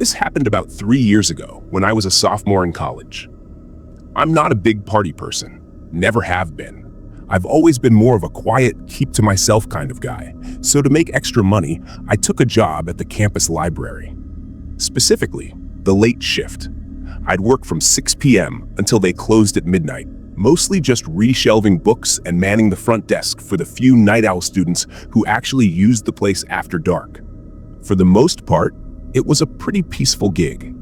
This happened about 3 years ago when I was a sophomore in college. I'm not a big party person, never have been. I've always been more of a quiet, keep-to-myself kind of guy. So to make extra money, I took a job at the campus library. Specifically, the late shift. I'd work from 6 p.m. until they closed at midnight, mostly just reshelving books and manning the front desk for the few night owl students who actually used the place after dark. For the most part, it was a pretty peaceful gig.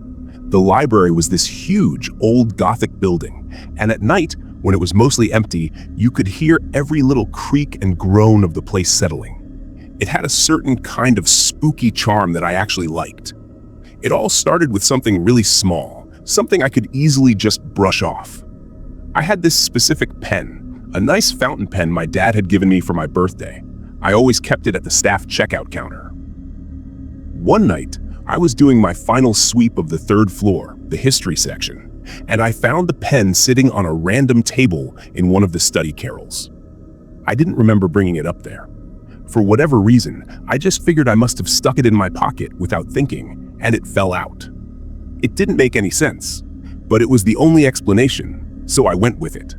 The library was this huge, old Gothic building, and at night, when it was mostly empty, you could hear every little creak and groan of the place settling. It had a certain kind of spooky charm that I actually liked. It all started with something really small, something I could easily just brush off. I had this specific pen, a nice fountain pen my dad had given me for my birthday. I always kept it at the staff checkout counter. One night, I was doing my final sweep of the third floor, the history section, and I found the pen sitting on a random table in one of the study carrels. I didn't remember bringing it up there. For whatever reason, I just figured I must have stuck it in my pocket without thinking, and it fell out. It didn't make any sense, but it was the only explanation, so I went with it.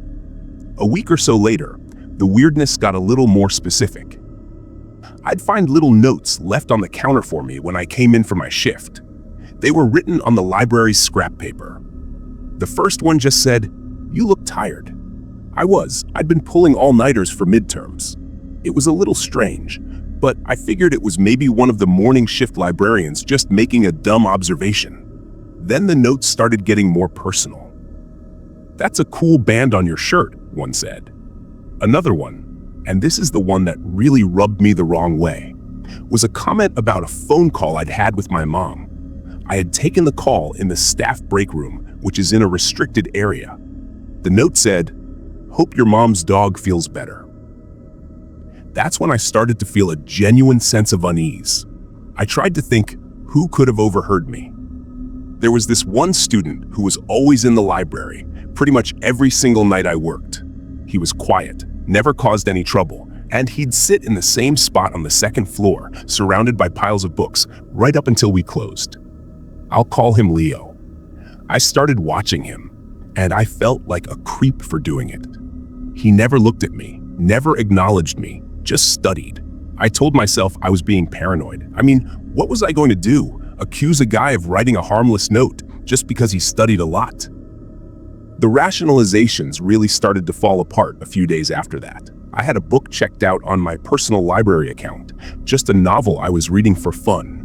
A week or so later, the weirdness got a little more specific. I'd find little notes left on the counter for me when I came in for my shift. They were written on the library's scrap paper. The first one just said, "You look tired." I'd been pulling all-nighters for midterms. It was a little strange, but I figured it was maybe one of the morning shift librarians just making a dumb observation. Then the notes started getting more personal. "That's a cool band on your shirt," one said. Another one, and this is the one that really rubbed me the wrong way, was a comment about a phone call I'd had with my mom. I had taken the call in the staff break room, which is in a restricted area. The note said, "Hope your mom's dog feels better." That's when I started to feel a genuine sense of unease. I tried to think, who could have overheard me? There was this one student who was always in the library, pretty much every single night I worked. He was quiet, never caused any trouble, and he'd sit in the same spot on the second floor, surrounded by piles of books, right up until we closed. I'll call him Leo. I started watching him, and I felt like a creep for doing it. He never looked at me, never acknowledged me, just studied. I told myself I was being paranoid. I mean, what was I going to do? Accuse a guy of writing a harmless note just because he studied a lot? The rationalizations really started to fall apart a few days after that. I had a book checked out on my personal library account, just a novel I was reading for fun.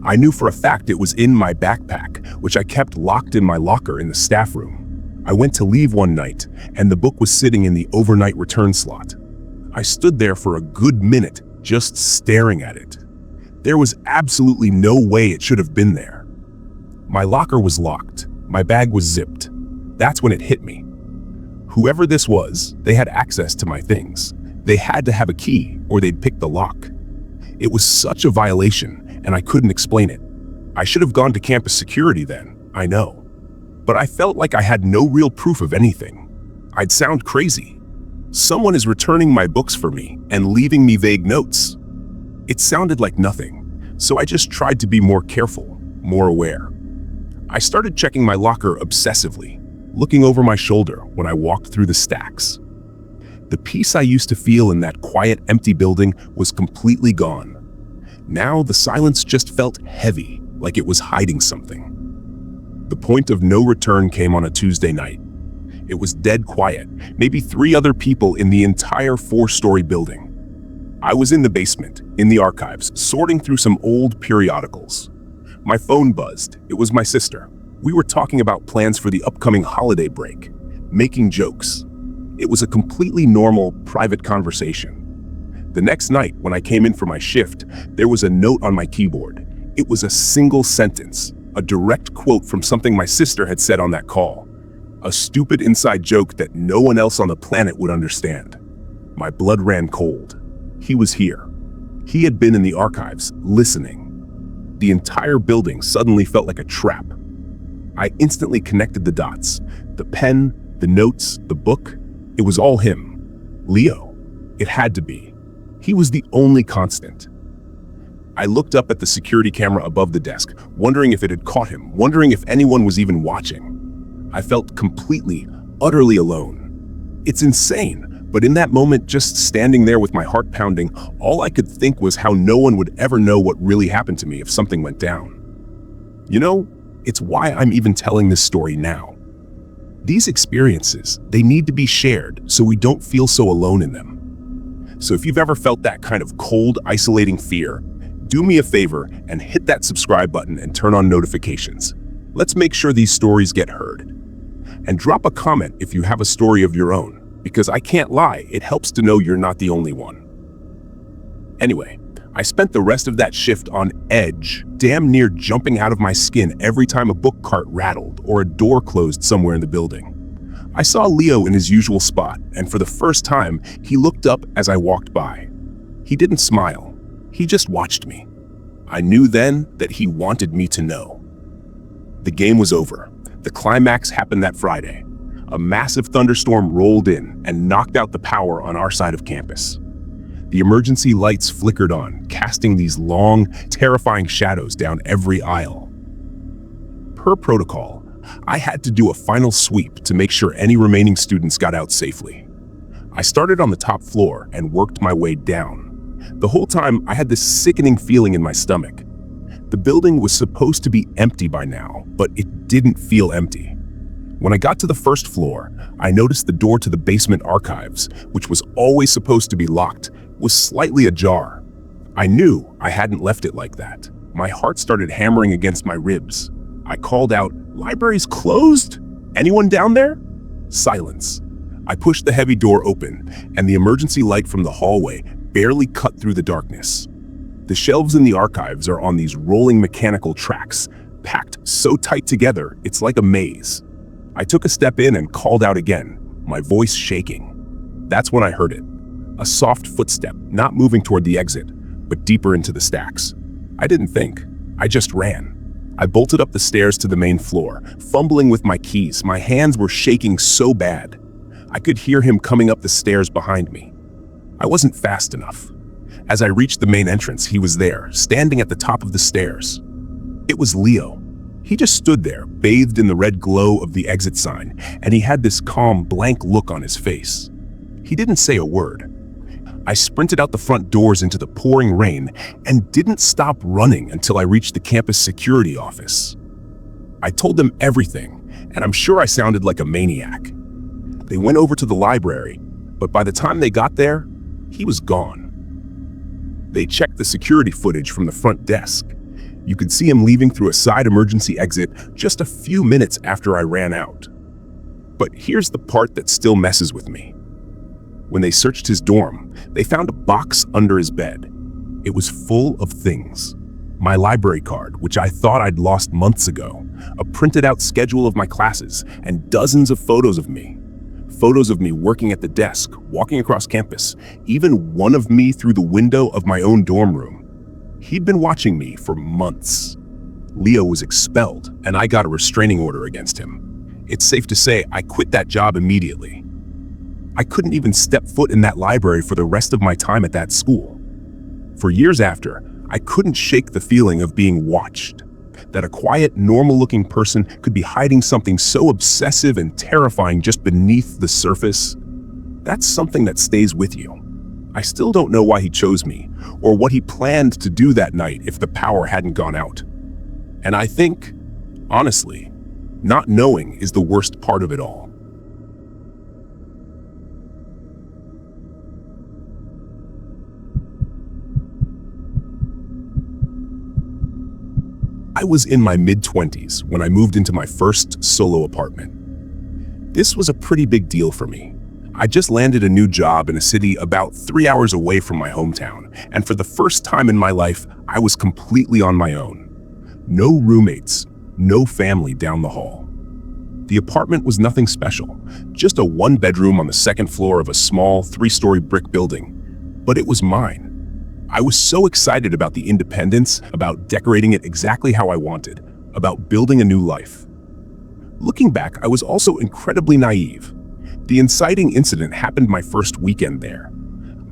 I knew for a fact it was in my backpack, which I kept locked in my locker in the staff room. I went to leave one night, and the book was sitting in the overnight return slot. I stood there for a good minute, just staring at it. There was absolutely no way it should have been there. My locker was locked. My bag was zipped. That's when it hit me. Whoever this was, they had access to my things. They had to have a key, or they'd pick the lock. It was such a violation, and I couldn't explain it. I should have gone to campus security then, I know. But I felt like I had no real proof of anything. I'd sound crazy. Someone is returning my books for me and leaving me vague notes. It sounded like nothing, so I just tried to be more careful, more aware. I started checking my locker obsessively, looking over my shoulder when I walked through the stacks. The peace I used to feel in that quiet, empty building was completely gone. Now the silence just felt heavy, like it was hiding something. The point of no return came on a Tuesday night. It was dead quiet, maybe 3 other people in the entire 4-story building. I was in the basement, in the archives, sorting through some old periodicals. My phone buzzed. It was my sister. We were talking about plans for the upcoming holiday break, making jokes. It was a completely normal, private conversation. The next night, when I came in for my shift, there was a note on my keyboard. It was a single sentence, a direct quote from something my sister had said on that call. A stupid inside joke that no one else on the planet would understand. My blood ran cold. He was here. He had been in the archives, listening. The entire building suddenly felt like a trap. I instantly connected the dots. The pen, the notes, the book. It was all him. Leo. It had to be. He was the only constant. I looked up at the security camera above the desk, wondering if it had caught him, wondering if anyone was even watching. I felt completely, utterly alone. It's insane, but in that moment, just standing there with my heart pounding, all I could think was how no one would ever know what really happened to me if something went down. You know, it's why I'm even telling this story now. These experiences, they need to be shared so we don't feel so alone in them. So if you've ever felt that kind of cold, isolating fear, do me a favor and hit that subscribe button and turn on notifications. Let's make sure these stories get heard. And drop a comment if you have a story of your own, because I can't lie, it helps to know you're not the only one. Anyway, I spent the rest of that shift on edge, damn near jumping out of my skin every time a book cart rattled or a door closed somewhere in the building. I saw Leo in his usual spot, and for the first time, he looked up as I walked by. He didn't smile. He just watched me. I knew then that he wanted me to know. The game was over. The climax happened that Friday. A massive thunderstorm rolled in and knocked out the power on our side of campus. The emergency lights flickered on, casting these long, terrifying shadows down every aisle. Per protocol, I had to do a final sweep to make sure any remaining students got out safely. I started on the top floor and worked my way down. The whole time, I had this sickening feeling in my stomach. The building was supposed to be empty by now, but it didn't feel empty. When I got to the first floor, I noticed the door to the basement archives, which was always supposed to be locked, was slightly ajar. I knew I hadn't left it like that. My heart started hammering against my ribs. I called out, "Library's closed? Anyone down there?" Silence. I pushed the heavy door open, and the emergency light from the hallway barely cut through the darkness. The shelves in the archives are on these rolling mechanical tracks, packed so tight together, it's like a maze. I took a step in and called out again, my voice shaking. That's when I heard it. A soft footstep, not moving toward the exit, but deeper into the stacks. I didn't think. I just ran. I bolted up the stairs to the main floor, fumbling with my keys. My hands were shaking so bad. I could hear him coming up the stairs behind me. I wasn't fast enough. As I reached the main entrance, he was there, standing at the top of the stairs. It was Leo. He just stood there, bathed in the red glow of the exit sign, and he had this calm, blank look on his face. He didn't say a word. I sprinted out the front doors into the pouring rain and didn't stop running until I reached the campus security office. I told them everything, and I'm sure I sounded like a maniac. They went over to the library, but by the time they got there, he was gone. They checked the security footage from the front desk. You could see him leaving through a side emergency exit just a few minutes after I ran out. But here's the part that still messes with me. When they searched his dorm, they found a box under his bed. It was full of things. My library card, which I thought I'd lost months ago, a printed out schedule of my classes, and dozens of photos of me. Photos of me working at the desk, walking across campus, even one of me through the window of my own dorm room. He'd been watching me for months. Leo was expelled, and I got a restraining order against him. It's safe to say I quit that job immediately. I couldn't even step foot in that library for the rest of my time at that school. For years after, I couldn't shake the feeling of being watched. That a quiet, normal-looking person could be hiding something so obsessive and terrifying just beneath the surface. That's something that stays with you. I still don't know why he chose me, or what he planned to do that night if the power hadn't gone out. And I think, honestly, not knowing is the worst part of it all. I was in my mid-20s when I moved into my first solo apartment. This was a pretty big deal for me. I just landed a new job in a city about 3 hours away from my hometown, and for the first time in my life, I was completely on my own. No roommates, no family down the hall. The apartment was nothing special, just a one-bedroom on the second floor of a small 3-story brick building, but it was mine. I was so excited about the independence, about decorating it exactly how I wanted, about building a new life. Looking back, I was also incredibly naive. The inciting incident happened my first weekend there.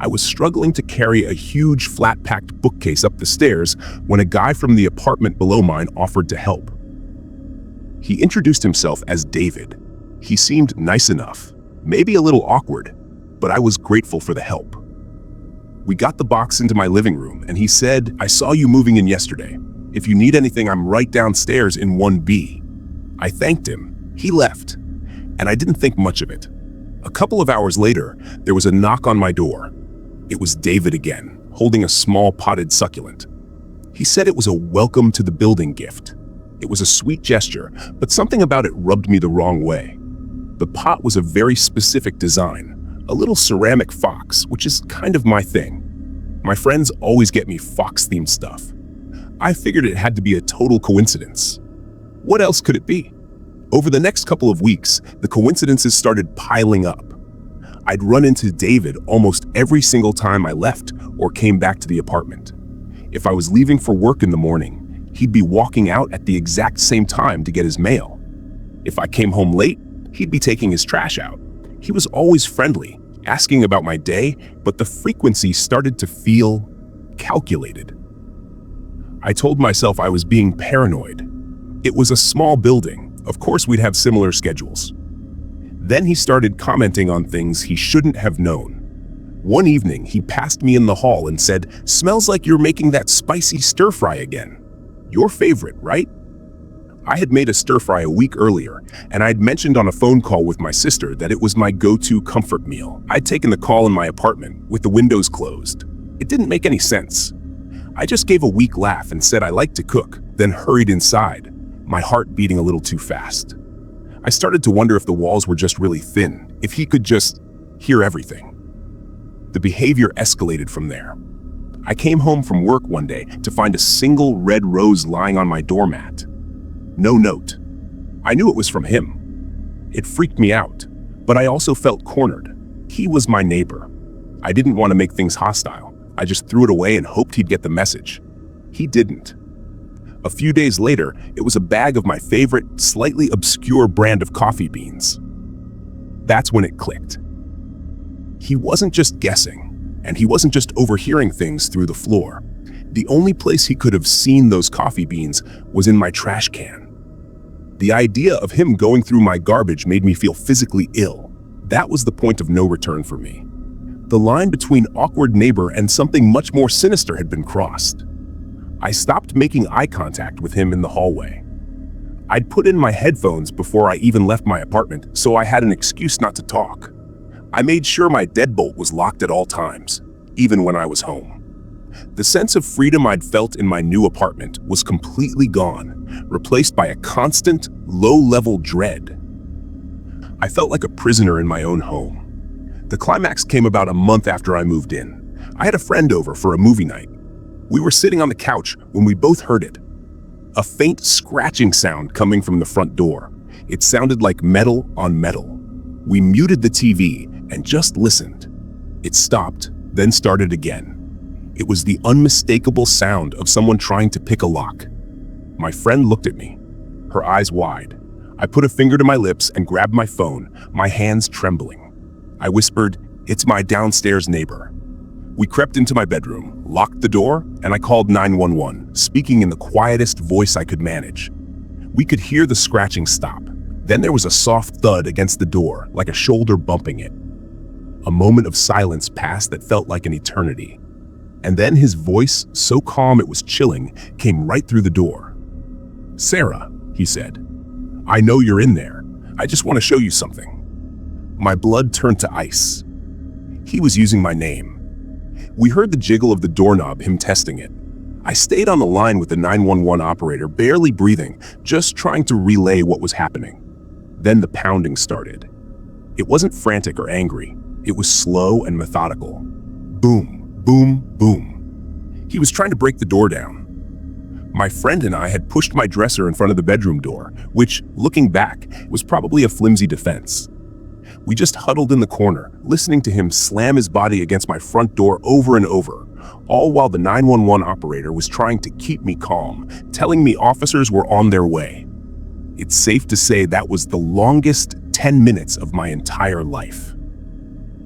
I was struggling to carry a huge flat-packed bookcase up the stairs when a guy from the apartment below mine offered to help. He introduced himself as David. He seemed nice enough, maybe a little awkward, but I was grateful for the help. We got the box into my living room and he said, "I saw you moving in yesterday. If you need anything, I'm right downstairs in 1B. I thanked him. He left, and I didn't think much of it. A couple of hours later, there was a knock on my door. It was David again, holding a small potted succulent. He said it was a welcome to the building gift. It was a sweet gesture, but something about it rubbed me the wrong way. The pot was a very specific design, a little ceramic fox, which is kind of my thing. My friends always get me fox-themed stuff. I figured it had to be a total coincidence. What else could it be? Over the next couple of weeks, the coincidences started piling up. I'd run into David almost every single time I left or came back to the apartment. If I was leaving for work in the morning, he'd be walking out at the exact same time to get his mail. If I came home late, he'd be taking his trash out. He was always friendly, asking about my day, but the frequency started to feel calculated. I told myself I was being paranoid. It was a small building. Of course we'd have similar schedules. Then he started commenting on things he shouldn't have known. One evening, he passed me in the hall and said, "Smells like you're making that spicy stir-fry again. Your favorite, right?" I had made a stir-fry a week earlier, and I'd mentioned on a phone call with my sister that it was my go-to comfort meal. I'd taken the call in my apartment with the windows closed. It didn't make any sense. I just gave a weak laugh and said I liked to cook, then hurried inside, my heart beating a little too fast. I started to wonder if the walls were just really thin, if he could just hear everything. The behavior escalated from there. I came home from work one day to find a single red rose lying on my doormat. No note. I knew it was from him. It freaked me out, but I also felt cornered. He was my neighbor. I didn't want to make things hostile. I just threw it away and hoped he'd get the message. He didn't. A few days later, it was a bag of my favorite, slightly obscure brand of coffee beans. That's when it clicked. He wasn't just guessing, and he wasn't just overhearing things through the floor. The only place he could have seen those coffee beans was in my trash can. The idea of him going through my garbage made me feel physically ill. That was the point of no return for me. The line between awkward neighbor and something much more sinister had been crossed. I stopped making eye contact with him in the hallway. I'd put in my headphones before I even left my apartment, so I had an excuse not to talk. I made sure my deadbolt was locked at all times, even when I was home. The sense of freedom I'd felt in my new apartment was completely gone, replaced by a constant, low-level dread. I felt like a prisoner in my own home. The climax came about a month after I moved in. I had a friend over for a movie night. We were sitting on the couch when we both heard it. A faint scratching sound coming from the front door. It sounded like metal on metal. We muted the TV and just listened. It stopped, then started again. It was the unmistakable sound of someone trying to pick a lock. My friend looked at me, her eyes wide. I put a finger to my lips and grabbed my phone, my hands trembling. I whispered, "It's my downstairs neighbor." We crept into my bedroom, locked the door, and I called 911, speaking in the quietest voice I could manage. We could hear the scratching stop. Then there was a soft thud against the door, like a shoulder bumping it. A moment of silence passed that felt like an eternity. And then his voice, so calm it was chilling, came right through the door. "Sarah," he said, "I know you're in there. I just want to show you something." My blood turned to ice. He was using my name. We heard the jiggle of the doorknob, him testing it. I stayed on the line with the 911 operator, barely breathing, just trying to relay what was happening. Then the pounding started. It wasn't frantic or angry. It was slow and methodical. Boom, boom, boom. He was trying to break the door down. My friend and I had pushed my dresser in front of the bedroom door, which, looking back, was probably a flimsy defense. We just huddled in the corner, listening to him slam his body against my front door over and over, all while the 911 operator was trying to keep me calm, telling me officers were on their way. It's safe to say that was the longest 10 minutes of my entire life.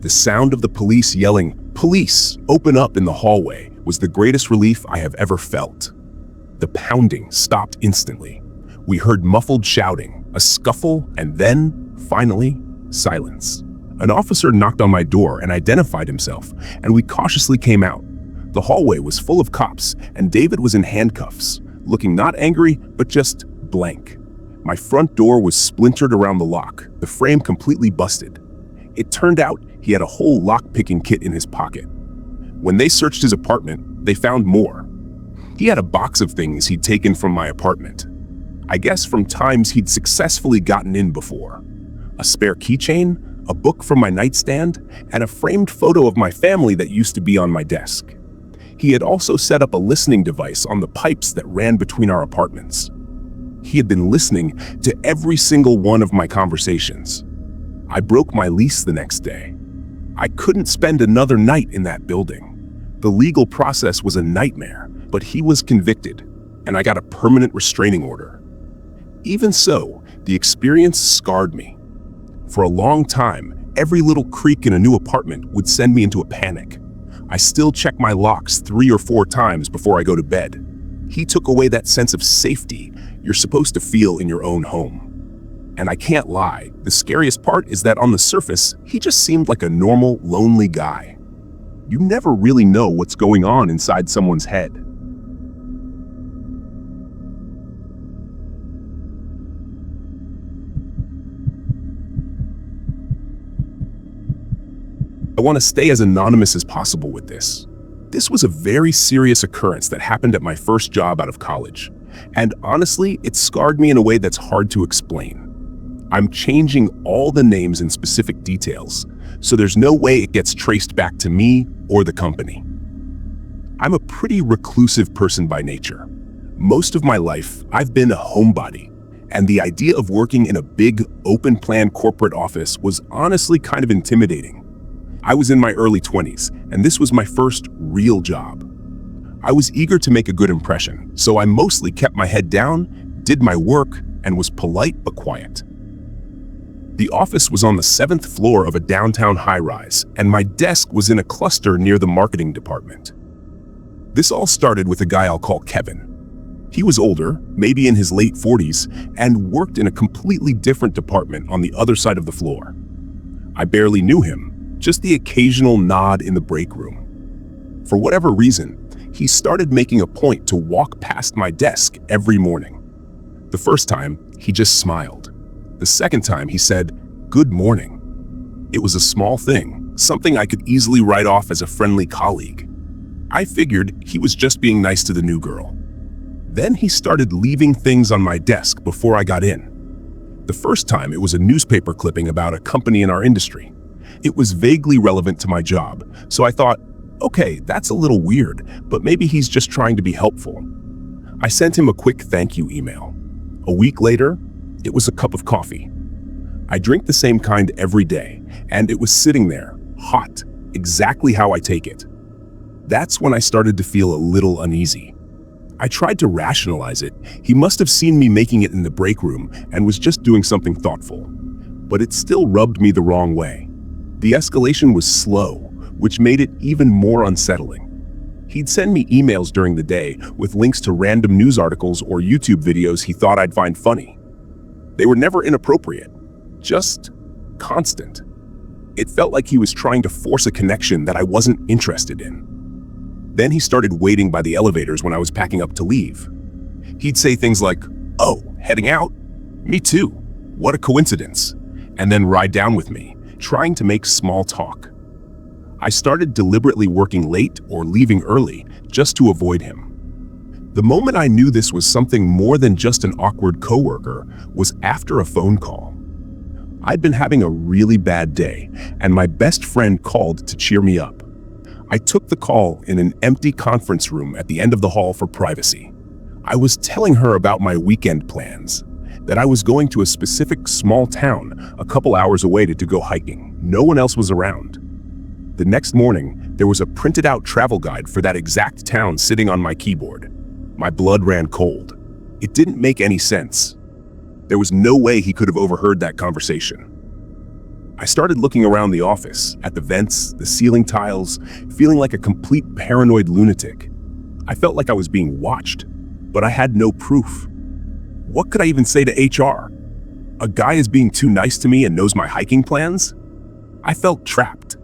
The sound of the police yelling, "Police, open up," in the hallway was the greatest relief I have ever felt. The pounding stopped instantly. We heard muffled shouting, a scuffle, and then, finally, silence. An officer knocked on my door and identified himself, and we cautiously came out. The hallway was full of cops, and David was in handcuffs, looking not angry, but just blank. My front door was splintered around the lock, the frame completely busted. It turned out he had a whole lock-picking kit in his pocket. When they searched his apartment, they found more. He had a box of things he'd taken from my apartment. I guess from times he'd successfully gotten in before. A spare keychain, a book from my nightstand, and a framed photo of my family that used to be on my desk. He had also set up a listening device on the pipes that ran between our apartments. He had been listening to every single one of my conversations. I broke my lease the next day. I couldn't spend another night in that building. The legal process was a nightmare, but he was convicted, and I got a permanent restraining order. Even so, the experience scarred me. For a long time, every little creak in a new apartment would send me into a panic. I still check my locks 3 or 4 times before I go to bed. He took away that sense of safety you're supposed to feel in your own home. And I can't lie, the scariest part is that on the surface, he just seemed like a normal, lonely guy. You never really know what's going on inside someone's head. I want to stay as anonymous as possible with this. This was a very serious occurrence that happened at my first job out of college. And honestly, it scarred me in a way that's hard to explain. I'm changing all the names and specific details, so there's no way it gets traced back to me or the company. I'm a pretty reclusive person by nature. Most of my life, I've been a homebody, and the idea of working in a big, open-plan corporate office was honestly kind of intimidating. I was in my early 20s, and this was my first real job. I was eager to make a good impression, so I mostly kept my head down, did my work, and was polite but quiet. The office was on the 7th floor of a downtown high-rise, and my desk was in a cluster near the marketing department. This all started with a guy I'll call Kevin. He was older, maybe in his late 40s, and worked in a completely different department on the other side of the floor. I barely knew him, just the occasional nod in the break room. For whatever reason, he started making a point to walk past my desk every morning. The first time, he just smiled. The second time, he said, "Good morning." It was a small thing, something I could easily write off as a friendly colleague. I figured he was just being nice to the new girl. Then he started leaving things on my desk before I got in. The first time, it was a newspaper clipping about a company in our industry. It was vaguely relevant to my job, so I thought, okay, that's a little weird, but maybe he's just trying to be helpful. I sent him a quick thank you email. A week later, it was a cup of coffee. I drink the same kind every day, and it was sitting there, hot, exactly how I take it. That's when I started to feel a little uneasy. I tried to rationalize it. He must have seen me making it in the break room and was just doing something thoughtful. But it still rubbed me the wrong way. The escalation was slow, which made it even more unsettling. He'd send me emails during the day with links to random news articles or YouTube videos he thought I'd find funny. They were never inappropriate, just constant. It felt like he was trying to force a connection that I wasn't interested in. Then he started waiting by the elevators when I was packing up to leave. He'd say things like, "Oh, heading out? Me too. What a coincidence," and then ride down with me, trying to make small talk. I started deliberately working late or leaving early just to avoid him. The moment I knew this was something more than just an awkward coworker was after a phone call. I'd been having a really bad day, and my best friend called to cheer me up. I took the call in an empty conference room at the end of the hall for privacy. I was telling her about my weekend plans, that I was going to a specific small town a couple hours away to go hiking. No one else was around. The next morning, there was a printed out travel guide for that exact town sitting on my keyboard. My blood ran cold. It didn't make any sense. There was no way he could have overheard that conversation. I started looking around the office, at the vents, the ceiling tiles, feeling like a complete paranoid lunatic. I felt like I was being watched, but I had no proof. What could I even say to HR? A guy is being too nice to me and knows my hiking plans? I felt trapped.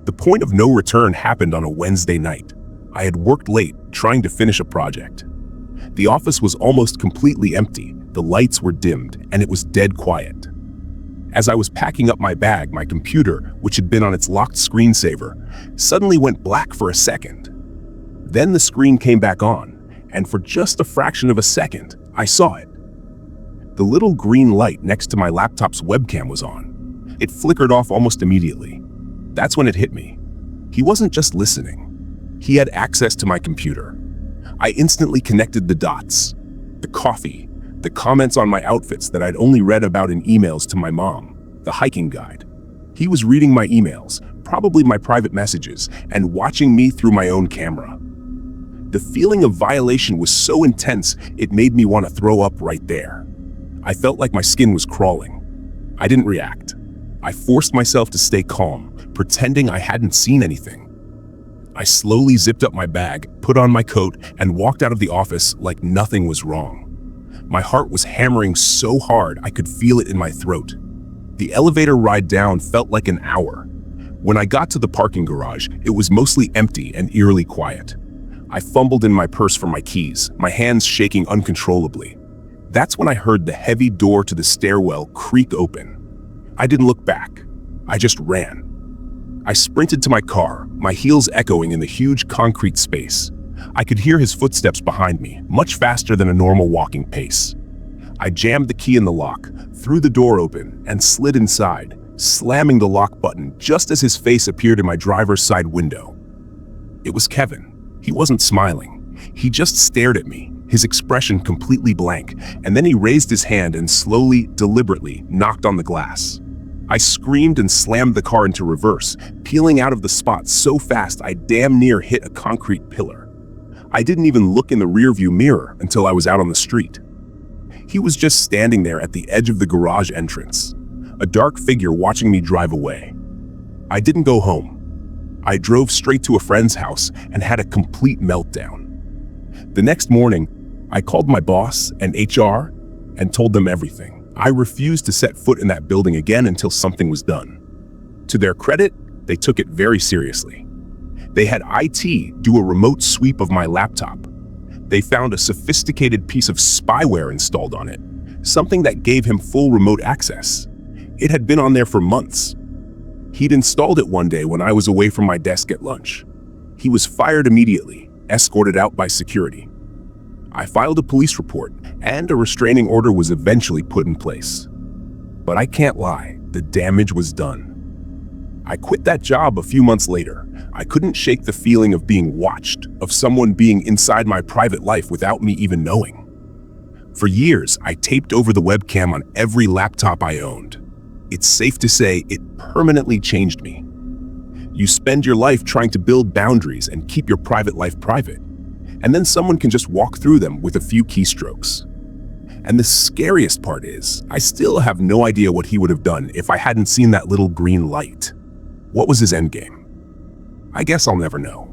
The point of no return happened on a Wednesday night. I had worked late, trying to finish a project. The office was almost completely empty, the lights were dimmed, and it was dead quiet. As I was packing up my bag, my computer, which had been on its locked screensaver, suddenly went black for a second. Then the screen came back on, and for just a fraction of a second, I saw it. The little green light next to my laptop's webcam was on. It flickered off almost immediately. That's when it hit me. He wasn't just listening. He had access to my computer. I instantly connected the dots. The coffee, the comments on my outfits that I'd only read about in emails to my mom, the hiking guide. He was reading my emails, probably my private messages, and watching me through my own camera. The feeling of violation was so intense, it made me want to throw up right there. I felt like my skin was crawling. I didn't react. I forced myself to stay calm, pretending I hadn't seen anything. I slowly zipped up my bag, put on my coat, and walked out of the office like nothing was wrong. My heart was hammering so hard I could feel it in my throat. The elevator ride down felt like an hour. When I got to the parking garage, it was mostly empty and eerily quiet. I fumbled in my purse for my keys, my hands shaking uncontrollably. That's when I heard the heavy door to the stairwell creak open. I didn't look back. I just ran. I sprinted to my car, my heels echoing in the huge concrete space. I could hear his footsteps behind me, much faster than a normal walking pace. I jammed the key in the lock, threw the door open, and slid inside, slamming the lock button just as his face appeared in my driver's side window. It was Kevin. He wasn't smiling. He just stared at me, his expression completely blank, and then he raised his hand and slowly, deliberately knocked on the glass. I screamed and slammed the car into reverse, peeling out of the spot so fast I damn near hit a concrete pillar. I didn't even look in the rearview mirror until I was out on the street. He was just standing there at the edge of the garage entrance, a dark figure watching me drive away. I didn't go home. I drove straight to a friend's house and had a complete meltdown. The next morning, I called my boss and HR and told them everything. I refused to set foot in that building again until something was done. To their credit, they took it very seriously. They had IT do a remote sweep of my laptop. They found a sophisticated piece of spyware installed on it, something that gave him full remote access. It had been on there for months. He'd installed it one day when I was away from my desk at lunch. He was fired immediately, escorted out by security. I filed a police report, and a restraining order was eventually put in place. But I can't lie, the damage was done. I quit that job a few months later. I couldn't shake the feeling of being watched, of someone being inside my private life without me even knowing. For years, I taped over the webcam on every laptop I owned. It's safe to say it permanently changed me. You spend your life trying to build boundaries and keep your private life private, and then someone can just walk through them with a few keystrokes. And the scariest part is, I still have no idea what he would have done if I hadn't seen that little green light. What was his endgame? I guess I'll never know.